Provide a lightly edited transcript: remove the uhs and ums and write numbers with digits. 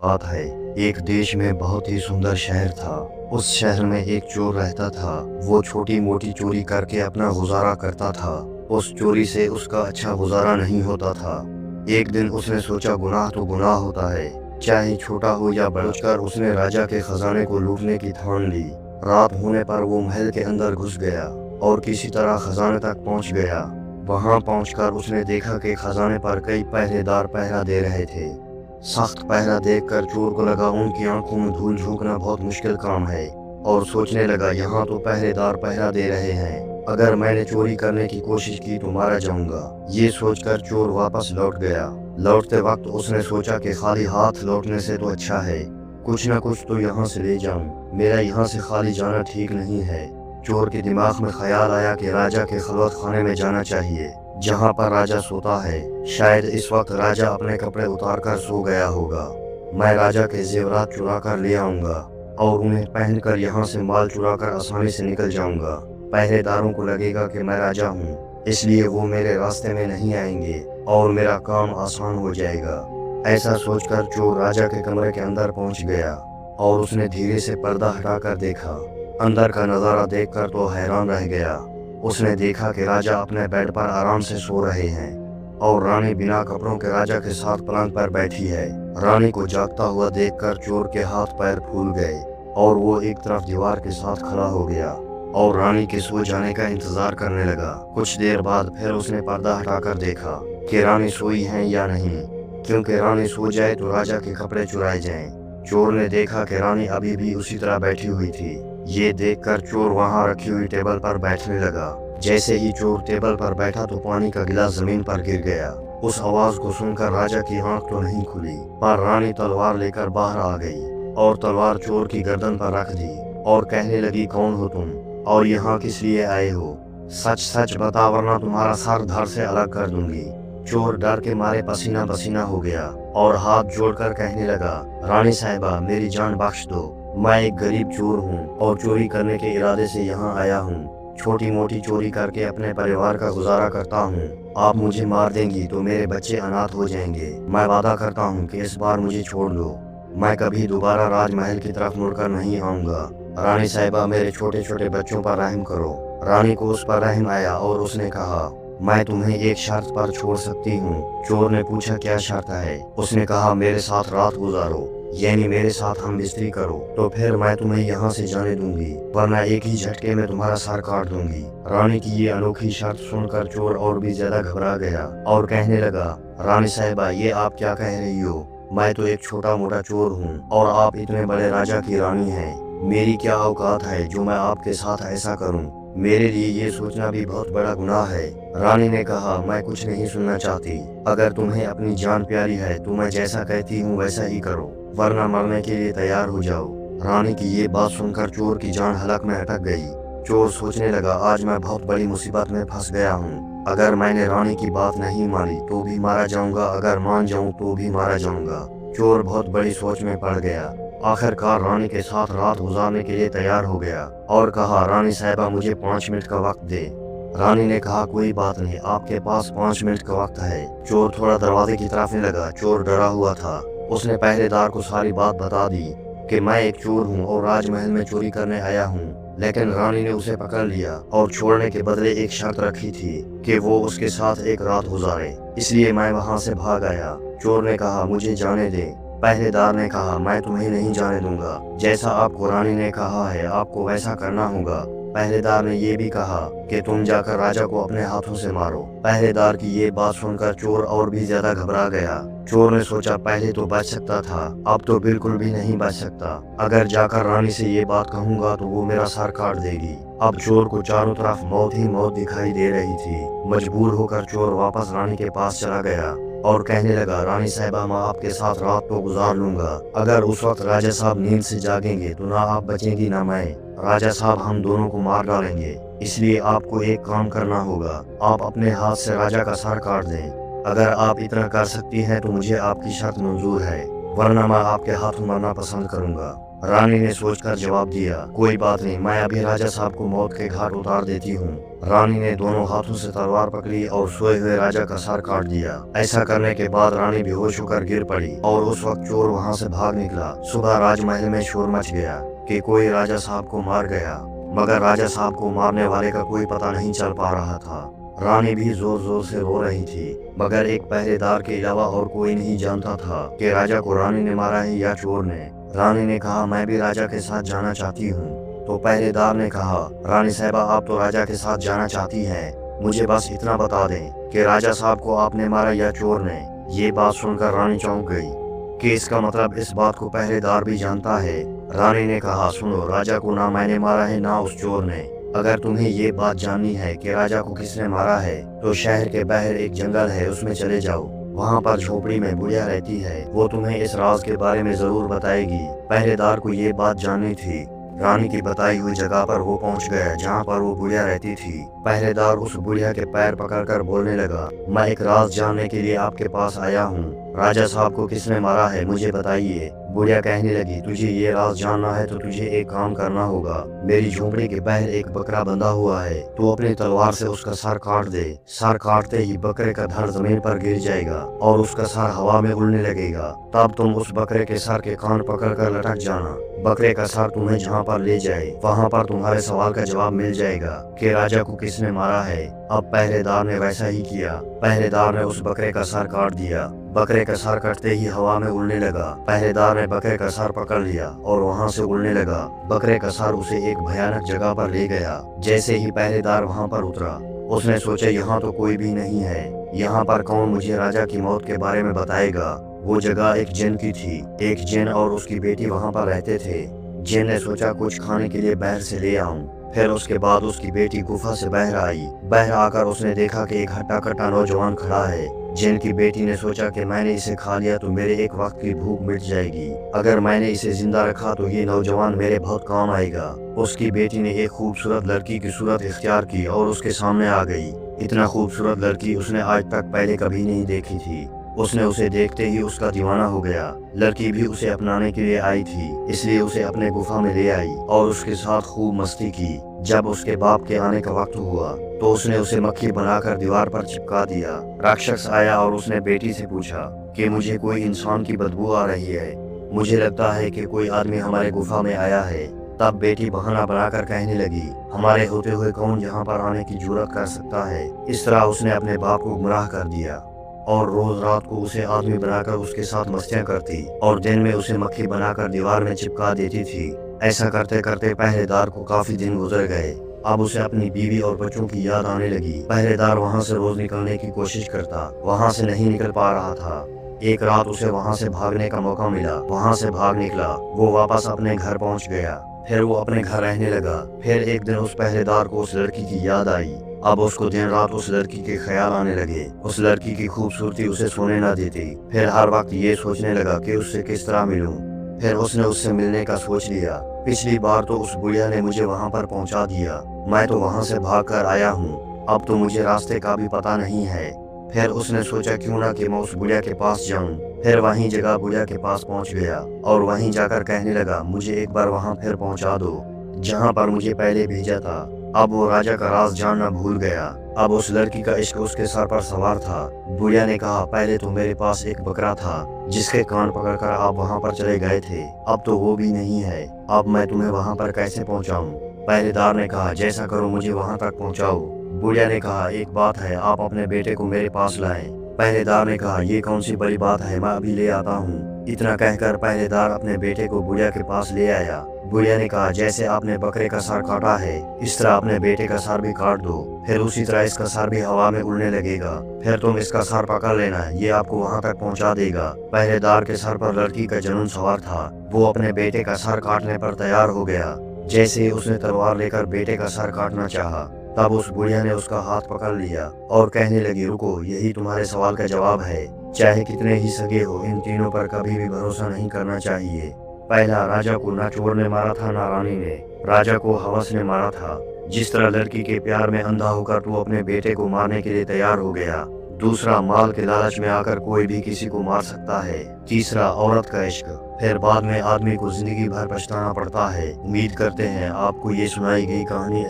बात है। एक देश में बहुत ही सुंदर शहर था। उस शहर में एक चोर रहता था। वो छोटी मोटी चोरी करके अपना गुजारा करता था। उस चोरी से उसका अच्छा गुजारा नहीं होता था। एक दिन उसने सोचा गुनाह तो गुनाह होता है, चाहे छोटा हो या बड़ा। सोचकर उसने राजा के खजाने को लूटने की ठान ली। रात होने पर वो महल के अंदर घुस गया और किसी तरह खजाने तक पहुंच गया। वहां पहुंचकर उसने देखा कि खजाने पर कई पहरेदार पहरा दे रहे थे। सख्त पहरा देखकर चोर को लगा उनकी आंखों में धूल झोंकना बहुत मुश्किल काम है, और सोचने लगा यहाँ तो पहरेदार पहरा दे रहे हैं, अगर मैंने चोरी करने की कोशिश की तो मारा जाऊंगा। ये सोचकर चोर वापस लौट गया। लौटते वक्त उसने सोचा कि खाली हाथ लौटने से तो अच्छा है कुछ न कुछ तो यहाँ से ले जाऊं, मेरा यहाँ से खाली जाना ठीक नहीं है। चोर के दिमाग में ख्याल आया कि राजा के खलवत खाने में जाना चाहिए, जहाँ पर राजा सोता है। शायद इस वक्त राजा अपने कपड़े उतारकर सो गया होगा। मैं राजा के जेवरात चुरा कर ले आऊंगा और उन्हें पहनकर यहाँ से माल चुरा कर आसानी से निकल जाऊंगा। पहरेदारों को लगेगा कि मैं राजा हूँ, इसलिए वो मेरे रास्ते में नहीं आएंगे और मेरा काम आसान हो जाएगा। ऐसा सोचकर चोर राजा के कमरे के अंदर पहुंच गया और उसने धीरे से पर्दा हटाकर देखा। अंदर का नजारा देखकर तो हैरान रह गया। उसने देखा कि राजा अपने बेड पर आराम से सो रहे हैं और रानी बिना कपड़ों के राजा के साथ पलंग पर बैठी है। रानी को जागता हुआ देखकर चोर के हाथ पैर फूल गए और वो एक तरफ दीवार के साथ खड़ा हो गया और रानी के सो जाने का इंतजार करने लगा। कुछ देर बाद फिर उसने पर्दा हटाकर देखा कि रानी सोई है या नहीं, क्योंकि रानी सो जाए तो राजा के कपड़े चुराए जाएं। चोर ने देखा कि रानी अभी भी उसी तरह बैठी हुई थी। ये देखकर चोर वहां रखी हुई टेबल पर बैठने लगा। जैसे ही चोर टेबल पर बैठा तो पानी का गिलास जमीन पर गिर गया। उस आवाज को सुनकर राजा की आंख तो नहीं खुली, पर रानी तलवार लेकर बाहर आ गई और तलवार चोर की गर्दन पर रख दी और कहने लगी, कौन हो तुम और यहाँ किस लिए आए हो? सच सच बता वरना तुम्हारा सर धड़ से अलग कर दूंगी। चोर डर के मारे पसीना पसीना हो गया और हाथ जोड़कर कहने लगा, रानी साहिबा मेरी जान बख्श दो, मैं एक गरीब चोर हूँ और चोरी करने के इरादे से यहाँ आया हूँ। छोटी मोटी चोरी करके अपने परिवार का गुजारा करता हूँ। आप मुझे मार देंगी तो मेरे बच्चे अनाथ हो जाएंगे। मैं वादा करता हूँ कि इस बार मुझे छोड़ दो, मैं कभी दोबारा राजमहल की तरफ मुड़कर नहीं आऊंगा। रानी साहिबा मेरे छोटे छोटे बच्चों पर रहम करो। रानी को उस पर रहम आया और उसने कहा, मैं तुम्हें एक शर्त पर छोड़ सकती हूँ। चोर ने पूछा, क्या शर्त है? उसने कहा, मेरे साथ रात गुजारो, यानी मेरे साथ हम बिस्तरी करो, तो फिर मैं तुम्हें यहाँ से जाने दूंगी, वरना एक ही झटके में तुम्हारा सर काट दूंगी। रानी की ये अनोखी शर्त सुनकर चोर और भी ज्यादा घबरा गया और कहने लगा, रानी साहिबा ये आप क्या कह रही हो? मैं तो एक छोटा मोटा चोर हूँ और आप इतने बड़े राजा की रानी हैं। मेरी क्या औकात है जो मैं आपके साथ ऐसा करूँ? मेरे लिए ये सोचना भी बहुत बड़ा गुनाह है। रानी ने कहा, मैं कुछ नहीं सुनना चाहती। अगर तुम्हें अपनी जान प्यारी है तो मैं जैसा कहती हूँ वैसा ही करो, वरना मरने के लिए तैयार हो जाओ। रानी की ये बात सुनकर चोर की जान हलक में अटक गई। चोर सोचने लगा, आज मैं बहुत बड़ी मुसीबत में फंस गया हूँ। अगर मैंने रानी की बात नहीं मानी तो भी मारा जाऊंगा, अगर मान जाऊं तो भी मारा जाऊंगा। चोर बहुत बड़ी सोच में पड़ गया। आखिरकार रानी के साथ रात गुजारने के लिए तैयार हो गया और कहा, रानी साहिबा मुझे 5 मिनट का वक्त दे। रानी ने कहा, कोई बात नहीं, आपके पास 5 मिनट का वक्त है। चोर थोड़ा दरवाजे की तरफ लगा। चोर डरा हुआ था। उसने पहरेदार को सारी बात बता दी कि मैं एक चोर हूँ और राजमहल में चोरी करने आया हूँ, लेकिन रानी ने उसे पकड़ लिया और छोड़ने के बदले एक शर्त रखी थी कि वो उसके साथ एक रात गुजारे, इसलिए मैं वहाँ से भाग आया। चोर ने कहा, मुझे जाने दे। पहरेदार ने कहा, मैं तुम्हें नहीं जाने दूंगा, जैसा आपको रानी ने कहा है आपको वैसा करना होगा। पहरेदार ने ये भी कहा कि तुम जाकर राजा को अपने हाथों से मारो। पहरेदार की ये बात सुनकर चोर और भी ज्यादा घबरा गया। चोर ने सोचा, पहले तो बच सकता था, अब तो बिल्कुल भी नहीं बच सकता। अगर जाकर रानी से ये बात कहूंगा तो वो मेरा सर काट देगी। अब चोर को चारों तरफ मौत ही मौत दिखाई दे रही थी। मजबूर होकर चोर वापस रानी के पास चला गया और कहने लगा, रानी साहिबा मैं आपके साथ रात को गुजार लूंगा। अगर उस वक्त राजा साहब नींद से जागेंगे तो ना आप बचेंगी ना मैं। राजा साहब हम दोनों को मार डालेंगे, इसलिए आपको एक काम करना होगा, आप अपने हाथ से राजा का सर काट दें। अगर आप इतना कर सकती हैं तो मुझे आपकी शर्त मंजूर है, वरना मैं आपके हाथों मरना पसंद करूंगा। रानी ने सोचकर जवाब दिया, कोई बात नहीं, मैं अभी राजा साहब को मौत के घाट उतार देती हूँ। रानी ने दोनों हाथों से तलवार पकड़ी और सोए हुए राजा का सर काट दिया। ऐसा करने के बाद रानी बेहोश होकर गिर पड़ी और उस वक्त चोर वहाँ से भाग निकला। सुबह राजमहल में शोर मच गया कि कोई राजा साहब को मार गया, मगर राजा साहब को मारने वाले का कोई पता नहीं चल पा रहा था। रानी भी जोर जोर से रो रही थी, मगर एक पहरेदार के अलावा और कोई नहीं जानता था कि राजा को रानी ने मारा है या चोर ने। रानी ने कहा, मैं भी राजा के साथ जाना चाहती हूँ। तो पहरेदार ने कहा, रानी साहबा, आप तो राजा के साथ जाना चाहती हैं, मुझे बस इतना बता दें कि राजा साहब को आपने मारा या चोर ने। ये बात सुनकर रानी चौंक गई कि इसका मतलब इस बात को पहरेदार भी जानता है। रानी ने कहा, सुनो, राजा को ना मैंने मारा है ना उस चोर ने। अगर तुम्हें ये बात जाननी है कि राजा को किसने मारा है तो शहर के बाहर एक जंगल है, उसमें चले जाओ। वहाँ पर झोपड़ी में बुढ़िया रहती है, वो तुम्हें इस राज के बारे में जरूर बताएगी। पहरेदार को ये बात जाननी थी। रानी की बताई हुई जगह पर वो पहुंच गया जहाँ पर वो बुढ़िया रहती थी। पहरेदार उस बुढ़िया के पैर पकड़कर बोलने लगा, मैं एक राज जानने के लिए आपके पास आया हूँ। राजा साहब को किसने मारा है मुझे बताइए। बुढ़िया कहने लगी, तुझे ये राज जानना है तो तुझे एक काम करना होगा। मेरी झोंपड़ी के बाहर एक बकरा बंधा हुआ है, तो अपनी तलवार से उसका सर काट दे। सर काटते ही बकरे का धड़ जमीन पर गिर जाएगा और उसका सर हवा में उड़ने लगेगा। तब तुम उस बकरे के सर के कान पकड़कर लटक जाना। बकरे का सर तुम्हें जहाँ पर ले जाए वहाँ पर तुम्हारे सवाल का जवाब मिल जाएगा कि राजा को किसने मारा है। अब पहरेदार ने वैसा ही किया। पहरेदार ने उस बकरे का सर काट दिया। बकरे का सर कटते ही हवा में उड़ने लगा। पहरेदार ने बकरे का सर पकड़ लिया और वहाँ से उड़ने लगा। बकरे का सर उसे एक भयानक जगह पर ले गया। जैसे ही पहरेदार वहाँ पर उतरा, उसने सोचा, यहाँ तो कोई भी नहीं है, यहाँ पर कौन मुझे राजा की मौत के बारे में बताएगा। वो जगह एक जिन की थी। एक जिन और उसकी बेटी वहाँ पर रहते थे। जिन ने सोचा कुछ खाने के लिए बाहर से ले आऊं। फिर उसके बाद उसकी बेटी गुफा से बाहर आई। बाहर आकर उसने देखा कि एक हट्टा कट्टा नौजवान खड़ा है। जिन की बेटी ने सोचा कि मैंने इसे खा लिया तो मेरे एक वक्त की भूख मिट जाएगी। अगर मैंने इसे जिंदा रखा तो ये नौजवान मेरे बहुत काम आएगा। उसकी बेटी ने एक खूबसूरत लड़की की सूरत इख्तियार की और उसके सामने आ गई। इतना खूबसूरत लड़की उसने आज तक पहले कभी नहीं देखी थी। उसने उसे देखते ही उसका दीवाना हो गया। लड़की भी उसे अपनाने के लिए आई थी, इसलिए उसे अपने गुफा में ले आई और उसके साथ खूब मस्ती की। जब उसके बाप के आने का वक्त हुआ तो उसने उसे मक्खी बनाकर दीवार पर चिपका दिया। राक्षस आया और उसने बेटी से पूछा कि मुझे कोई इंसान की बदबू आ रही है, मुझे लगता है कि कोई आदमी हमारे गुफा में आया है। तब बेटी बहाना बनाकर कहने लगी, हमारे होते हुए कौन यहाँ पर आने की जुर्रत कर सकता है। इस तरह उसने अपने बाप को गुमराह कर दिया और रोज रात को उसे आदमी बनाकर उसके साथ मस्तियां करती और दिन में उसे मक्खी बनाकर दीवार में चिपका देती थी। ऐसा करते करते पहरेदार को काफी दिन गुजर गए। अब उसे अपनी बीवी और बच्चों की याद आने लगी। पहरेदार वहाँ से रोज निकलने की कोशिश करता, वहाँ से नहीं निकल पा रहा था। एक रात उसे वहाँ से भागने का मौका मिला, वहाँ से भाग निकला। वो वापस अपने घर पहुँच गया। फिर वो अपने घर रहने लगा। फिर एक दिन उस पहरेदार को उस लड़की की याद आई। अब उसको दिन रात उस लड़की के ख्याल आने लगे। उस लड़की की खूबसूरती उसे सोने न देती। फिर हर वक्त ये सोचने लगा कि उससे किस तरह मिलूं। फिर उसने उससे मिलने का सोच लिया। पिछली बार तो उस बुढ़िया ने मुझे वहाँ पर पहुँचा दिया, मैं तो वहाँ से भाग कर आया हूँ, अब तो मुझे रास्ते का भी पता नहीं है। फिर उसने सोचा क्यों ना कि मैं उस बुढ़िया के पास जाऊं। फिर वहीं जगह बुढ़िया के पास पहुंच गया और वहीं जाकर कहने लगा, मुझे एक बार वहां फिर पहुंचा दो जहां पर मुझे पहले भेजा था। अब वो राजा का राज जानना भूल गया। अब उस लड़की का इश्क उसके सर पर सवार था। बुढ़िया ने कहा, पहले तो मेरे पास एक बकरा था जिसके कान पकड़कर आप वहां पर चले गए थे, अब तो वो भी नहीं है। अब मैं तुम्हें वहां पर कैसे पहुंचाऊं? पहरेदार ने कहा, जैसा करो मुझे वहां तक पहुंचाओ। बुढ़िया ने कहा, एक बात है, आप अपने बेटे को मेरे पास लाएं। पहरेदार ने कहा, ये कौन सी बड़ी बात है, मैं अभी ले आता हूँ। इतना कहकर पहरेदार अपने बेटे को बुढ़िया के पास ले आया। बुढ़िया ने कहा, जैसे आपने बकरे का सर काटा है इस तरह अपने बेटे का सर भी काट दो, फिर उसी तरह इसका सर भी हवा में उड़ने लगेगा। फिर तुम इसका सर पकड़ लेना, ये आपको वहाँ तक पहुँचा देगा। पहरेदार के सर पर लड़की का जुनून सवार था। वो अपने बेटे का सर काटने पर तैयार हो गया। जैसे ही उसने तलवार लेकर बेटे का सर काटना चाहा, तब उस बुढ़िया ने उसका हाथ पकड़ लिया और कहने लगी, रुको, यही तुम्हारे सवाल का जवाब है। चाहे कितने ही सगे हो, इन तीनों पर कभी भी भरोसा नहीं करना चाहिए। पहला, राजा को ना चोर ने मारा था ना रानी ने, राजा को हवस ने मारा था। जिस तरह लड़की के प्यार में अंधा होकर तू अपने बेटे को मारने के लिए तैयार हो गया, दूसरा, माल के लालच में आकर कोई भी किसी को मार सकता है। तीसरा, औरत का इश्क, फिर बाद में आदमी को जिंदगी भर पछताना पड़ता है। उम्मीद करते हैं आपको ये सुनाई गई कहानी